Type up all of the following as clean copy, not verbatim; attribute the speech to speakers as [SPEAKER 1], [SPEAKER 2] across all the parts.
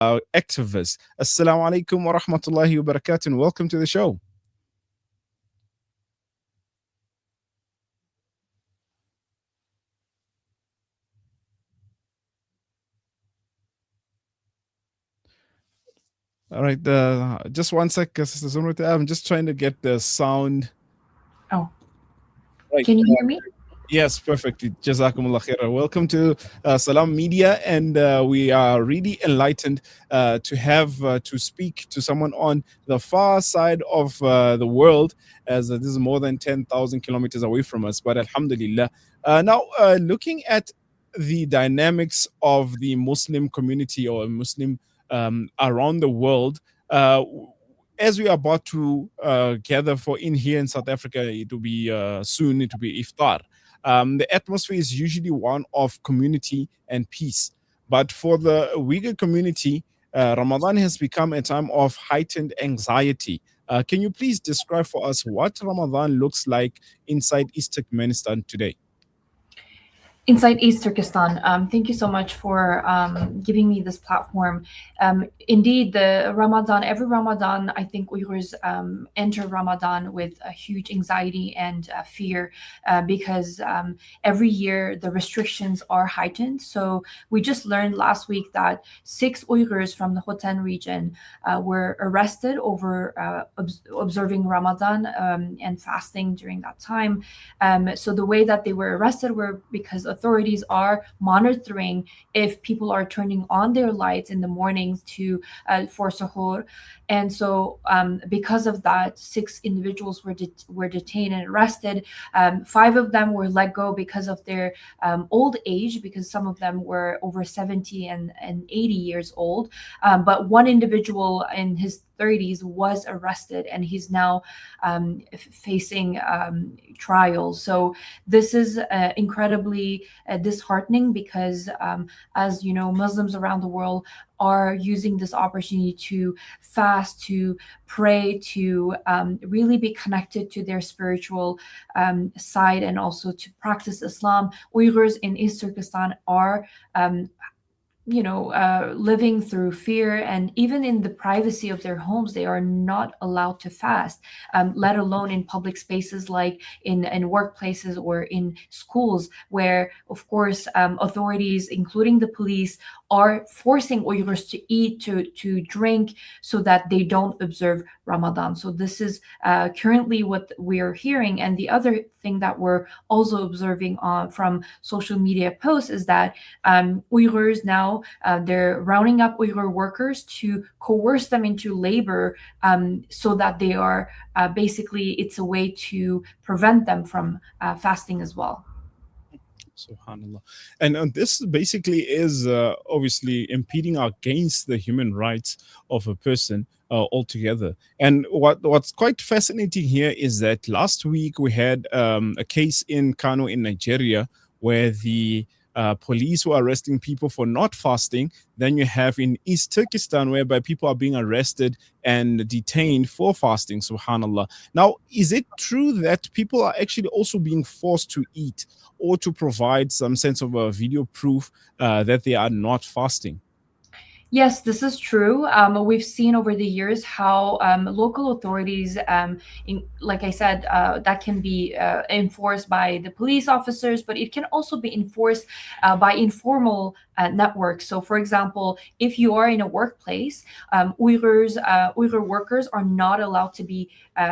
[SPEAKER 1] activists. Assalamu alaikum wa rahmatullahi wa barakatuh, and welcome to the show. All right, just one sec, Sister Zumretay. I'm just trying to get the sound.
[SPEAKER 2] Oh,
[SPEAKER 1] Right.
[SPEAKER 2] can you hear me?
[SPEAKER 1] Yes, perfect. Jazakumullah khaira. Welcome to Salam Media, and we are really enlightened to speak to someone on the far side of the world, as this is more than 10,000 kilometers away from us. But Alhamdulillah. Now, looking at the dynamics of the Muslim community or Muslim around the world. As we are about to gather for in here in South Africa, it will be soon, it will be iftar. The atmosphere is usually one of community and peace. But for the Uyghur community, Ramadan has become a time of heightened anxiety. Can you please describe for us what Ramadan looks like inside East Turkmenistan today?
[SPEAKER 2] Inside East Turkestan. Thank you so much for giving me this platform. Indeed, every Ramadan, I think Uyghurs enter Ramadan with a huge anxiety and fear because every year the restrictions are heightened. So we just learned last week that 6 Uyghurs from the Hotan region were arrested over observing Ramadan and fasting during that time. So the way that they were arrested were because authorities are monitoring if people are turning on their lights in the mornings to for suhoor, and so because of that, 6 individuals were detained and arrested. 5 of them were let go because of their old age, because some of them were over 70 and 80 years old. But one individual in his 30s was arrested, and he's now facing trials. So this is incredibly disheartening because, as you know, Muslims around the world are using this opportunity to fast, to pray, to really be connected to their spiritual side, and also to practice Islam. Uyghurs in East Turkestan are living through fear, and even in the privacy of their homes, they are not allowed to fast, let alone in public spaces like in workplaces or in schools, where, of course, authorities, including the police, are forcing Uyghurs to eat, to drink, so that they don't observe Ramadan. So this is currently what we are hearing. And the other thing that we're also observing from social media posts is that Uyghurs now, they're rounding up Uyghur workers to coerce them into labor, so that they are basically, it's a way to prevent them from fasting as well.
[SPEAKER 1] Subhanallah. And this basically is obviously impeding against the human rights of a person altogether. And what's quite fascinating here is that last week we had a case in Kano in Nigeria where the police were arresting people for not fasting. Then you have in East Turkestan, whereby people are being arrested and detained for fasting, subhanallah. Now, is it true that people are actually also being forced to eat or to provide some sense of a video proof that they are not fasting?
[SPEAKER 2] Yes, this is true. We've seen over the years how local authorities, like I said, that can be enforced by the police officers, but it can also be enforced by informal networks. So, for example, if you are in a workplace, Uyghur workers are not allowed to be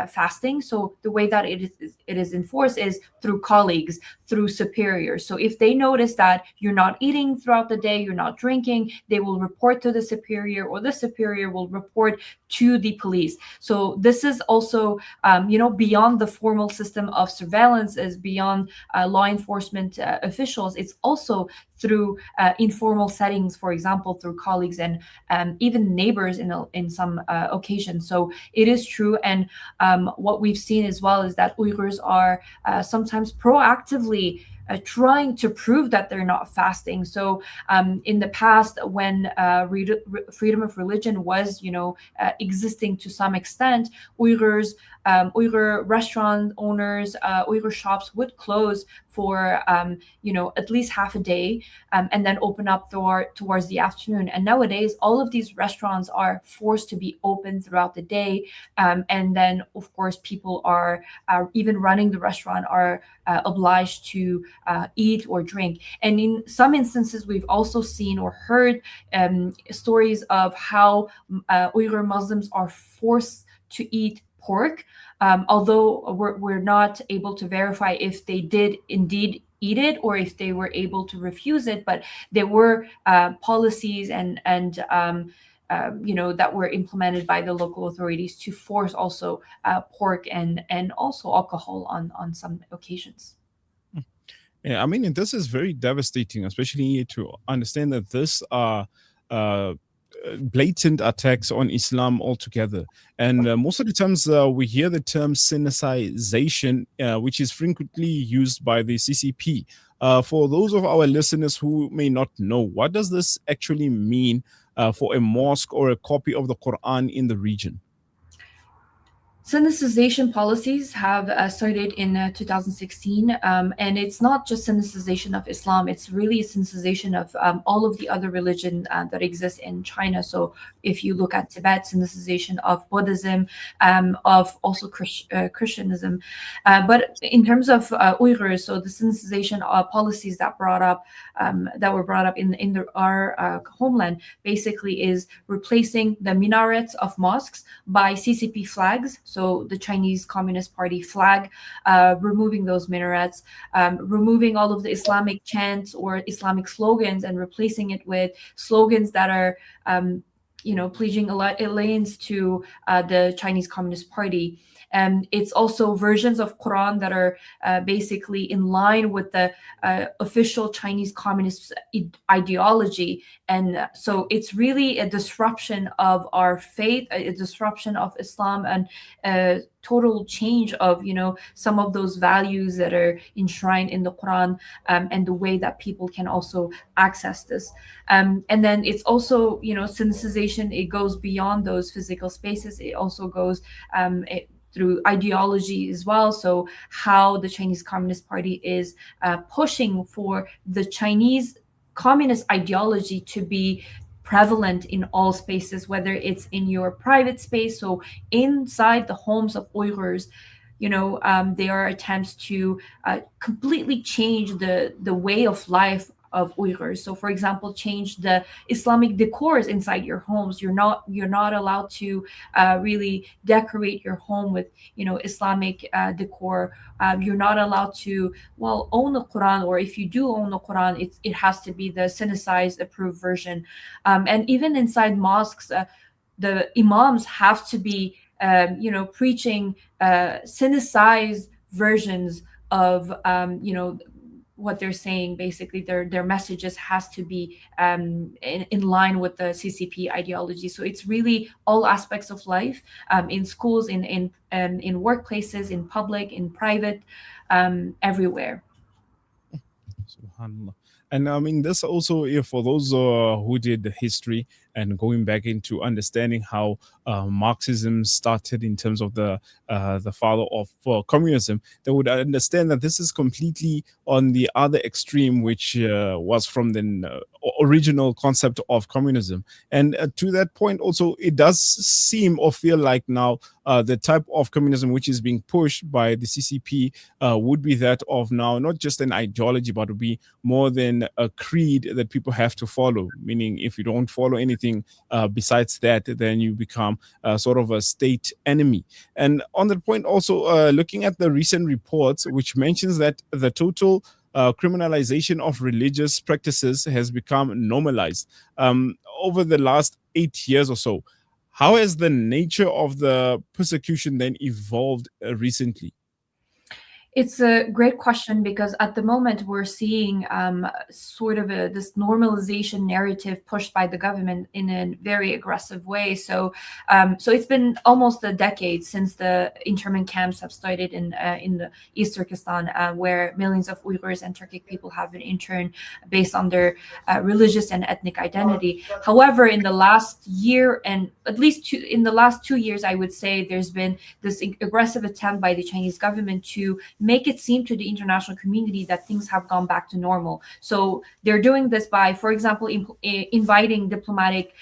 [SPEAKER 2] fasting. So the way that it is enforced is through colleagues, through superiors. So if they notice that you're not eating throughout the day, you're not drinking, they will report to the superior, or the superior will report to the police. So this is also, beyond the formal system of surveillance, is beyond law enforcement officials. It's also through informal settings, for example, through colleagues and even neighbors in some occasions. So it is true. And what we've seen as well is that Uyghurs are sometimes proactively trying to prove that they're not fasting. So in the past, when freedom of religion was, existing to some extent, Uyghur restaurant owners, Uyghur shops would close for at least half a day, and then open up towards the afternoon. And nowadays, all of these restaurants are forced to be open throughout the day, and then of course people are even running the restaurant are obliged to eat or drink. And in some instances, we've also seen or heard stories of how Uyghur Muslims are forced to eat pork, although we're not able to verify if they did indeed eat it or if they were able to refuse it. But there were policies and that were implemented by the local authorities to force also pork and also alcohol on some occasions.
[SPEAKER 1] Yeah, I mean, and this is very devastating, especially to understand that this are blatant attacks on Islam altogether. And most of the times we hear the term Sinicization, which is frequently used by the CCP. For those of our listeners who may not know, what does this actually mean for a mosque or a copy of the Quran in the region?
[SPEAKER 2] Sinicization policies have started in 2016, and it's not just sinicization of Islam, it's really a sinicization of all of the other religion that exists in China. So if you look at Tibet, sinicization of Buddhism, of also Christianism. But in terms of Uyghurs, so the sinicization policies that were brought up in our homeland basically is replacing the minarets of mosques by CCP flags. So the Chinese Communist Party flag, removing those minarets, removing all of the Islamic chants or Islamic slogans and replacing it with slogans that are, pledging allegiance to the Chinese Communist Party. And it's also versions of Quran that are basically in line with the official Chinese Communist ideology. And so it's really a disruption of our faith, a disruption of Islam, and a total change of, some of those values that are enshrined in the Quran, and the way that people can also access this. And then it's also, sinicization, it goes beyond those physical spaces. It also goes through ideology as well. So how the Chinese Communist Party is pushing for the Chinese communist ideology to be prevalent in all spaces, whether it's in your private space, so inside the homes of Uyghurs. There are attempts to completely change the way of life of Uyghurs. So, for example, change the Islamic decors inside your homes. You're not allowed to really decorate your home with Islamic decor. You're not allowed to own the Quran, or if you do own the Quran, it has to be the Sinicized approved version. And even inside mosques, the imams have to be preaching Sinicized versions of what they're saying. Basically their messages has to be in line with the CCP ideology. So it's really all aspects of life, in schools, in workplaces, in public, in private, everywhere.
[SPEAKER 1] Subhanallah. And I mean, this also, for those who did history and going back into understanding how Marxism started in terms of the father of communism, they would understand that this is completely on the other extreme, which was from the original concept of communism. And to that point, also, it does seem or feel like now the type of communism which is being pushed by the CCP would be that of now not just an ideology, but would be more than a creed that people have to follow. Meaning, if you don't follow anything besides that, then you become sort of a state enemy. And on that point, also looking at the recent reports, which mentions that the total criminalization of religious practices has become normalized over the last 8 years or so. How has the nature of the persecution then evolved recently?
[SPEAKER 2] It's a great question, because at the moment we're seeing sort of this normalization narrative pushed by the government in a very aggressive way. So it's been almost a decade since the internment camps have started in the East Turkestan, where millions of Uyghurs and Turkic people have been interned based on their religious and ethnic identity. However, in the last year, and at least in the last 2 years, I would say there's been this aggressive attempt by the Chinese government to make it seem to the international community that things have gone back to normal. So they're doing this by, for example, inviting diplomatic,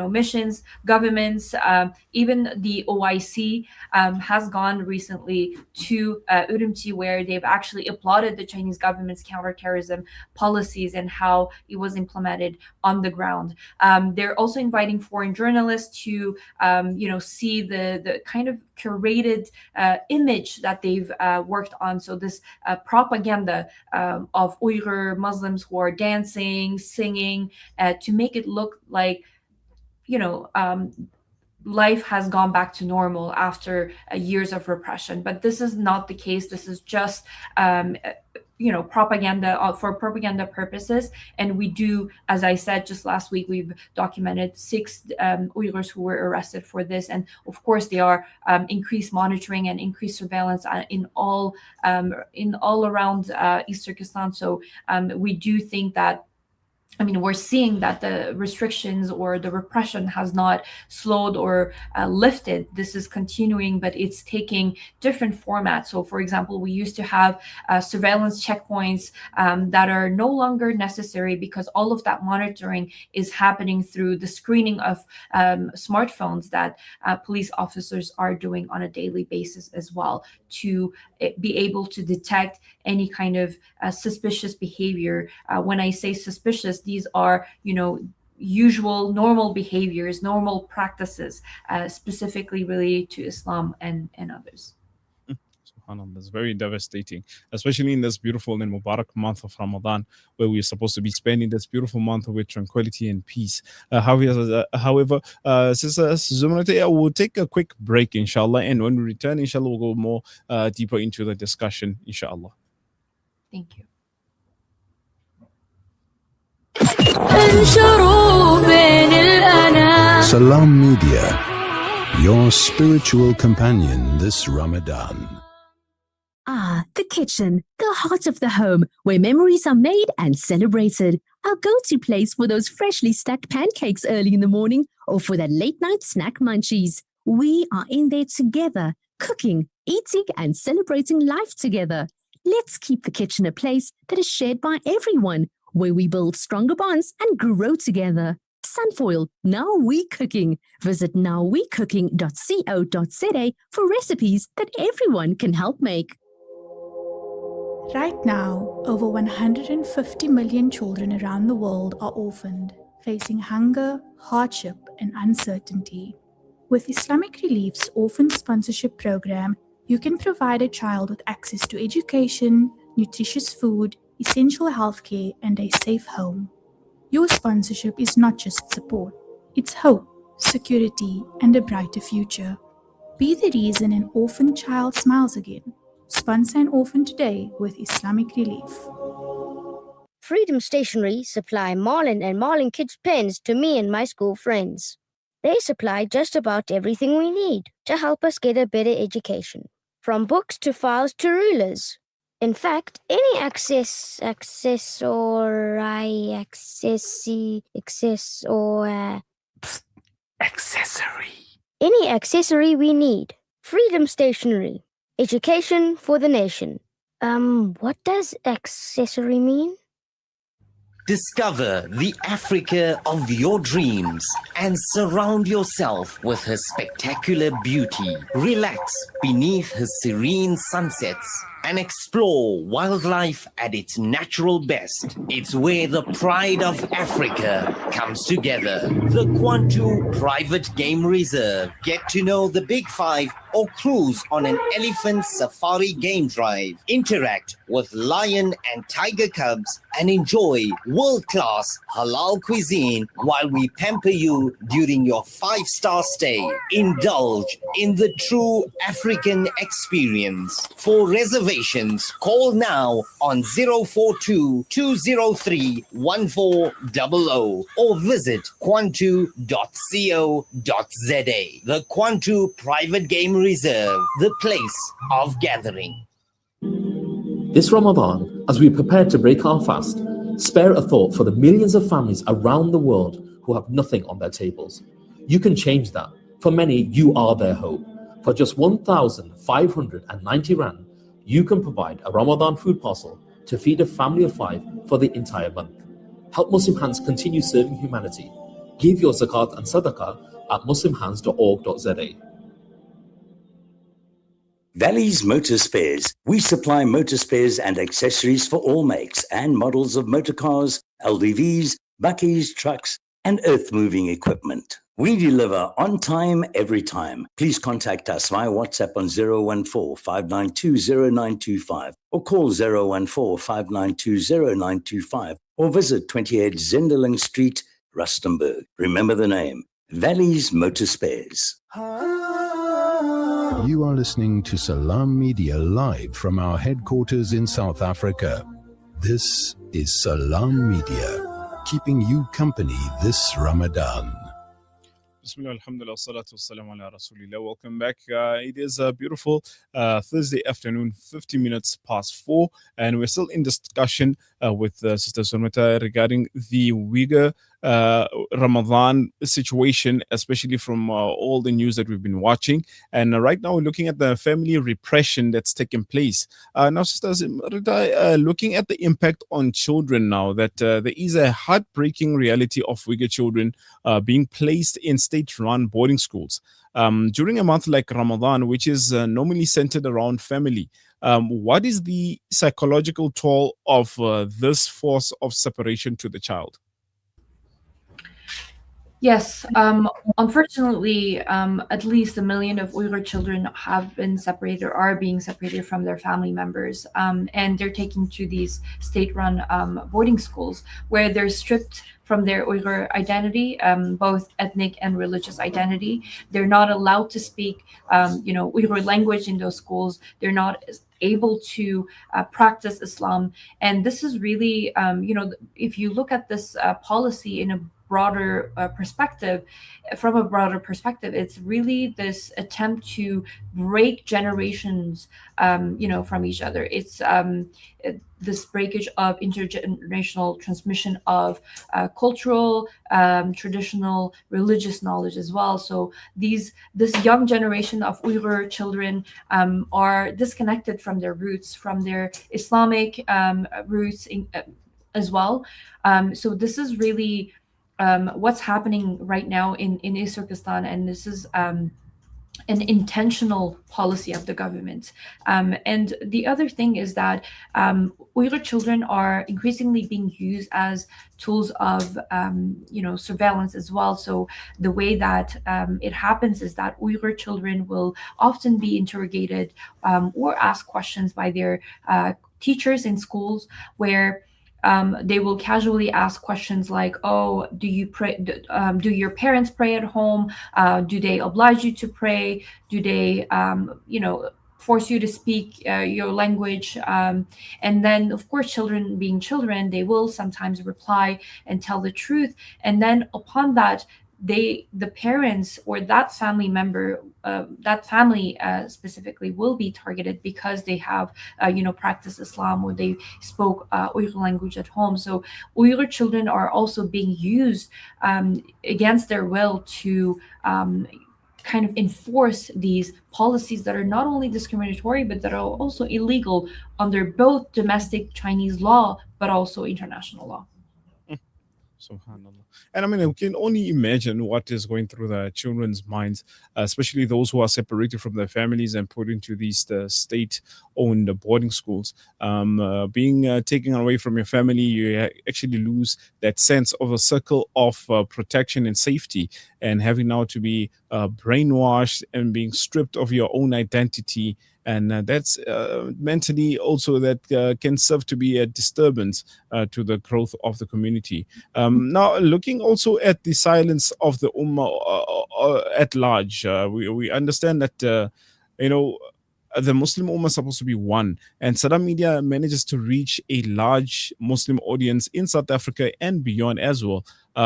[SPEAKER 2] missions, governments, even the OIC has gone recently to Urumqi, where they've actually applauded the Chinese government's counterterrorism policies and how it was implemented on the ground. They're also inviting foreign journalists to, see the kind of curated image that they've worked on. So this propaganda of Uyghur Muslims who are dancing, singing, to make it look like, life has gone back to normal after years of repression. But this is not the case. This is just propaganda for propaganda purposes. And we do, as I said just last week, we've documented 6 Uyghurs who were arrested for this. And of course, there are increased monitoring and increased surveillance in all around East Turkestan. So we do think that, we're seeing that the restrictions or the repression has not slowed or lifted. This is continuing, but it's taking different formats. So, for example, we used to have surveillance checkpoints that are no longer necessary because all of that monitoring is happening through the screening of smartphones that police officers are doing on a daily basis as well, to be able to detect any kind of suspicious behavior. When I say suspicious, these are, usual, normal behaviors, normal practices, specifically related to Islam and others.
[SPEAKER 1] SubhanAllah, that's very devastating, especially in this beautiful and Mubarak month of Ramadan, where we're supposed to be spending this beautiful month with tranquility and peace. However, Sister Zumretay, we'll take a quick break, inshallah, and when we return, inshallah, we'll go more deeper into the discussion, inshallah.
[SPEAKER 2] Thank you.
[SPEAKER 3] Salam Media, your spiritual companion this Ramadan.
[SPEAKER 4] The kitchen, the heart of the home, where memories are made and celebrated. Our go-to place for those freshly stacked pancakes early in the morning or for that late-night snack munchies. We are in there together, cooking, eating, and celebrating life together. Let's keep the kitchen a place that is shared by everyone, where we build stronger bonds and grow together. Sunfoil, Now We Cooking. Visit nowwecooking.co.za for recipes that everyone can help make.
[SPEAKER 5] Right now, over 150 million children around the world are orphaned, facing hunger, hardship, and uncertainty. With Islamic Relief's Orphan Sponsorship Program, you can provide a child with access to education, nutritious food, essential healthcare, and a safe home. Your sponsorship is not just support, it's hope, security, and a brighter future. Be the reason an orphan child smiles again. Sponsor an orphan today with Islamic Relief.
[SPEAKER 6] Freedom Stationery supply Marlin and Marlin Kids pens to me and my school friends. They supply just about everything we need to help us get a better education, from books to files to rulers. In fact, any any accessory we need. Freedom Stationery. Education for the nation. What does accessory mean?
[SPEAKER 7] Discover the Africa of your dreams and surround yourself with her spectacular beauty. Relax beneath her serene sunsets and explore wildlife at its natural best. It's where the pride of Africa comes together. The Kwantu Private Game Reserve. Get to know the Big Five or cruise on an elephant safari game drive. Interact with lion and tiger cubs and enjoy world-class halal cuisine while we pamper you during your 5-star stay. Indulge in the true African experience. For reservations, call now on 042-203-1400 or visit kwantu.co.za. The Kwantu Private Game Reserve, the place of gathering.
[SPEAKER 8] This Ramadan, as we prepare to break our fast, spare a thought for the millions of families around the world who have nothing on their tables. You can change that. For many, you are their hope. For just 1,590 Rand, you can provide a Ramadan food parcel to feed a family of 5 for the entire month. Help Muslim Hands continue serving humanity. Give your zakat and sadaqah at muslimhands.org.za.
[SPEAKER 9] Valley's Motor Spares. We supply motor spares and accessories for all makes and models of motor cars, LDVs, bakkies, trucks, and earth-moving equipment. We deliver on time, every time. Please contact us via WhatsApp on 014-592-0925 or call 014-592-0925 or visit 28 Zenderling Street, Rustenburg. Remember the name, Valley's Motor Spares.
[SPEAKER 3] You are listening to Salam Media live from our headquarters in South Africa. This is Salam Media, keeping you company this Ramadan.
[SPEAKER 1] Bismillah, alhamdulillah, salatu wassalamu ala rasulillah. Welcome back. It is a beautiful Thursday afternoon, 50 minutes past 4, and we're still in discussion with Sister Zumretay regarding the Uyghur Ramadan situation, especially from all the news that we've been watching. And right now we're looking at the family repression that's taken place. Now, Sister Zumretay, looking at the impact on children now, that there is a heartbreaking reality of Uyghur children being placed in state-run boarding schools. During a month like Ramadan, which is normally centered around family, what is the psychological toll of this force of separation to the child?
[SPEAKER 2] Yes, unfortunately, at least 1 million of Uyghur children have been separated or are being separated from their family members, and they're taken to these state-run boarding schools where they're stripped from their Uyghur identity, both ethnic and religious identity. They're not allowed to speak, Uyghur language in those schools. They're not able to practice Islam, and this is really, if you look at this policy in a broader perspective, it's really this attempt to break generations, from each other. It's this breakage of intergenerational transmission of cultural, traditional, religious knowledge as well. So this young generation of Uyghur children are disconnected from their roots, from their Islamic roots as well. So this is really what's happening right now in East Turkestan, and this is an intentional policy of the government. And the other thing is that Uyghur children are increasingly being used as tools of surveillance as well. So the way that it happens is that Uyghur children will often be interrogated or asked questions by their teachers in schools, where they will casually ask questions like, "Oh, do you pray? Do your parents pray at home? Do they oblige you to pray? Do they, force you to speak your language?" And then, of course, children being children, they will sometimes reply and tell the truth. And then upon that, the parents or that family member, that family specifically, will be targeted because they have, practiced Islam or they spoke Uyghur language at home. So Uyghur children are also being used against their will to kind of enforce these policies that are not only discriminatory, but that are also illegal under both domestic Chinese law, but also international law.
[SPEAKER 1] Subhanallah. And I mean, we can only imagine what is going through the children's minds, especially those who are separated from their families and put into these state-owned boarding schools. Being taken away from your family, you actually lose that sense of a circle of protection and safety, and having now to be brainwashed and being stripped of your own identity. And that's mentally also that can serve to be a disturbance to the growth of the community. Now, looking also at the silence of the Ummah at large, we understand that, the Muslim Ummah is supposed to be one, and Salam Media manages to reach a large Muslim audience in South Africa and beyond as well.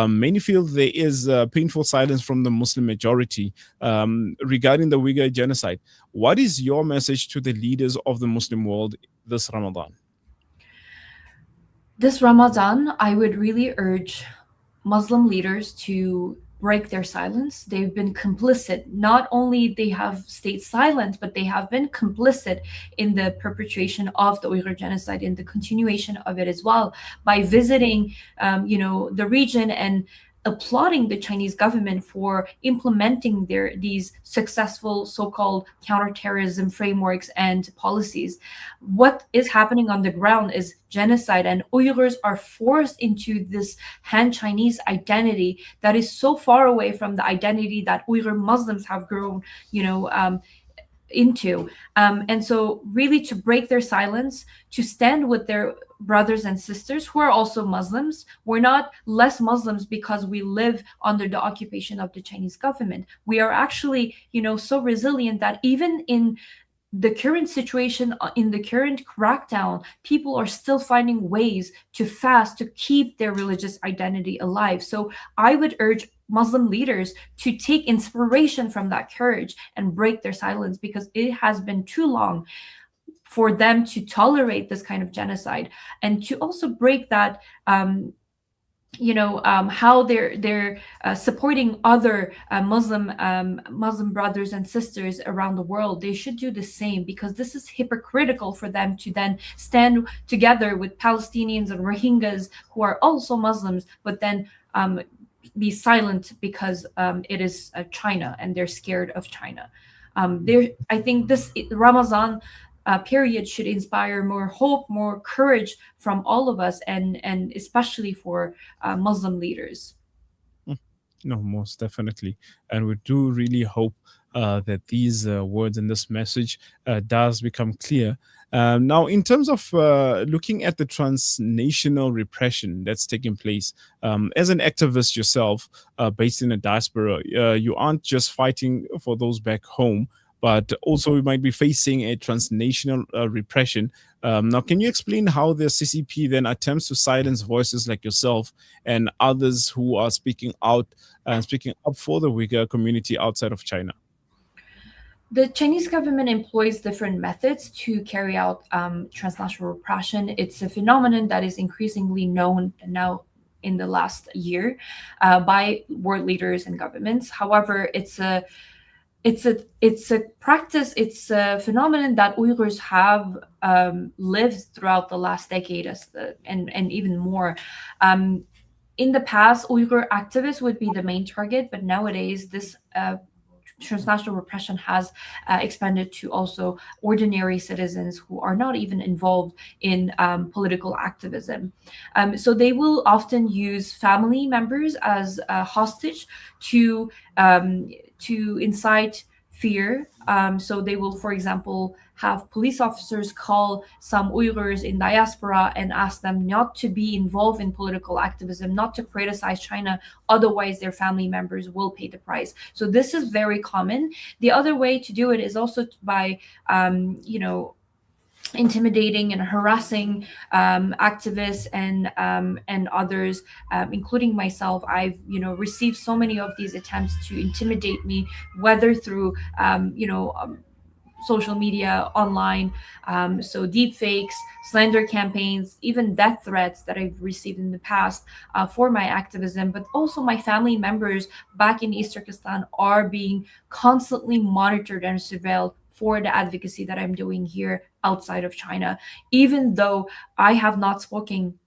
[SPEAKER 1] Many feel there is painful silence from the Muslim majority regarding the Uyghur genocide. What is your message to the leaders of the Muslim world this Ramadan?
[SPEAKER 2] This Ramadan, I would really urge Muslim leaders to break their silence. They've been complicit. Not only they have stayed silent, but they have been complicit in the perpetration of the Uyghur genocide, in the continuation of it as well, by visiting, the region and applauding the Chinese government for implementing these successful so-called counterterrorism frameworks and policies. What is happening on the ground is genocide, and Uyghurs are forced into this Han Chinese identity that is so far away from the identity that Uyghur Muslims have grown, into. And so really to break their silence, to stand with their brothers and sisters who are also Muslims. We're not less Muslims because we live under the occupation of the Chinese government. We are actually, so resilient that even in the current situation, in the current crackdown, people are still finding ways to fast to keep their religious identity alive. So I would urge Muslim leaders to take inspiration from that courage and break their silence, because it has been too long for them to tolerate this kind of genocide, and to also break that how they're supporting other Muslim brothers and sisters around the world. They should do the same, because this is hypocritical for them to then stand together with Palestinians and Rohingyas who are also Muslims, but then be silent because it is China and they're scared of China. I think this Ramadan period should inspire more hope, more courage from all of us, and especially for Muslim leaders.
[SPEAKER 1] No, most definitely. And we do really hope that these words and this message does become clear. Now, in terms of looking at the transnational repression that's taking place, as an activist yourself, based in a diaspora, you aren't just fighting for those back home, but also we might be facing a transnational repression. Now, can you explain how the CCP then attempts to silence voices like yourself and others who are speaking out and speaking up for the Uyghur community outside of China?
[SPEAKER 2] The Chinese government employs different methods to carry out transnational repression. It's a phenomenon that is increasingly known now in the last year by world leaders and governments. However, it's a practice, it's a phenomenon that Uyghurs have lived throughout the last decade and even more. In the past, Uyghur activists would be the main target, but nowadays this transnational repression has expanded to also ordinary citizens who are not even involved in political activism. So they will often use family members as a hostage to incite fear. So they will, for example, have police officers call some Uyghurs in diaspora and ask them not to be involved in political activism, not to criticize China, otherwise their family members will pay the price. So this is very common. The other way to do it is also by intimidating and harassing activists and others, including myself. I've received so many of these attempts to intimidate me, whether through social media, online, so deep fakes, slander campaigns, even death threats that I've received in the past for my activism. But also my family members back in East Turkestan are being constantly monitored and surveilled for the advocacy that I'm doing here outside of China, even though I have not spoken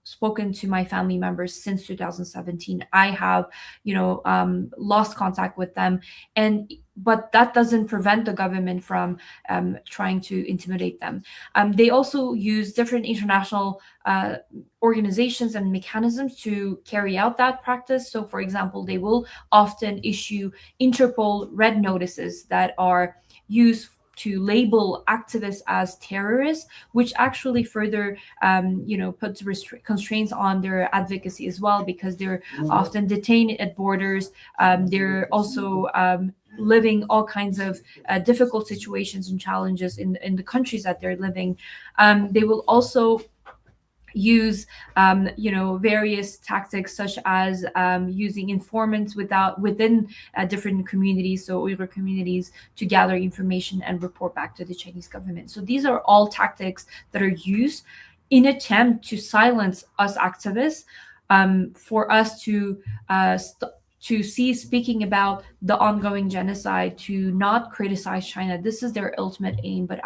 [SPEAKER 2] to my family members since 2017. I have, lost contact with them, but that doesn't prevent the government from trying to intimidate them. They also use different international organizations and mechanisms to carry out that practice. So, for example, they will often issue Interpol red notices that are used to label activists as terrorists, which actually further, puts constraints on their advocacy as well, because they're often detained at borders. They're also living all kinds of difficult situations and challenges in the countries that they're living. They will also use various tactics, such as using informants within different communities, so Uyghur communities, to gather information and report back to the Chinese government. So these are all tactics that are used in attempt to silence us activists, for us to to cease speaking about the ongoing genocide, to not criticize China. This is their ultimate aim. But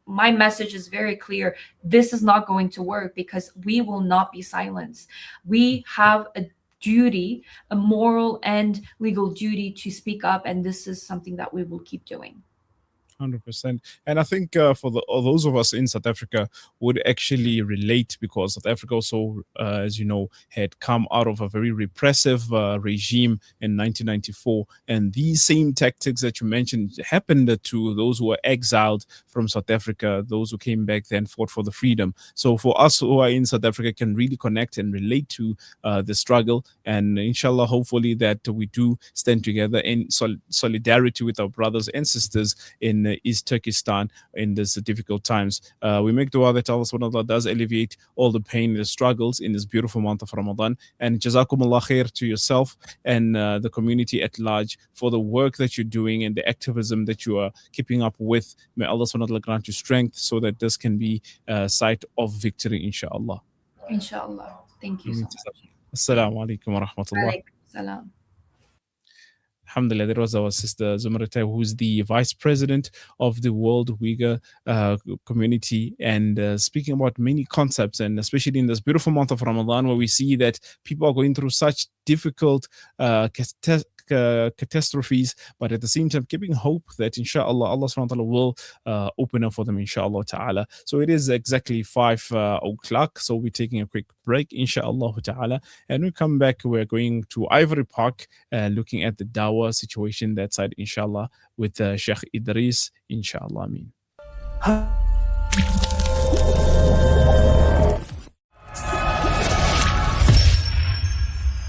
[SPEAKER 2] my message is very clear. This is not going to work because we will not be silenced. We have a duty, a moral and legal duty to speak up, and this is something that we will keep doing.
[SPEAKER 1] 100%. And I think for those of us in South Africa would actually relate, because South Africa also, as you know, had come out of a very repressive regime in 1994. And these same tactics that you mentioned happened to those who were exiled from South Africa, those who came back then fought for the freedom. So for us who are in South Africa can really connect and relate to the struggle. And inshallah, hopefully that we do stand together in solidarity with our brothers and sisters in East Turkestan in these difficult times. We make dua that Allah subhanahu wa ta'ala does alleviate all the pain and the struggles in this beautiful month of Ramadan. And jazakumullah khair to yourself and the community at large for the work that you're doing and the activism that you are keeping up with. May Allah subhanahu wa ta'ala grant you strength so that this can be a site of victory, inshallah.
[SPEAKER 2] Inshallah. Thank you so much.
[SPEAKER 1] Assalamu alaikum wa rahmatullah.
[SPEAKER 2] Alaikum salam.
[SPEAKER 1] Alhamdulillah, that was our sister Zumretay, who's the vice president of the World Uyghur community, and speaking about many concepts, and especially in this beautiful month of Ramadan, where we see that people are going through such difficult catastrophes, but at the same time keeping hope that inshallah Allah subhanahu wa ta'ala will open up for them, inshallah ta'ala. So it is exactly 5 o'clock, so we're taking a quick break, inshallah ta'ala, and we come back. We're going to Ivory Park, looking at the Dawa situation that side, inshallah, with Sheikh Idris, inshallah. Ameen.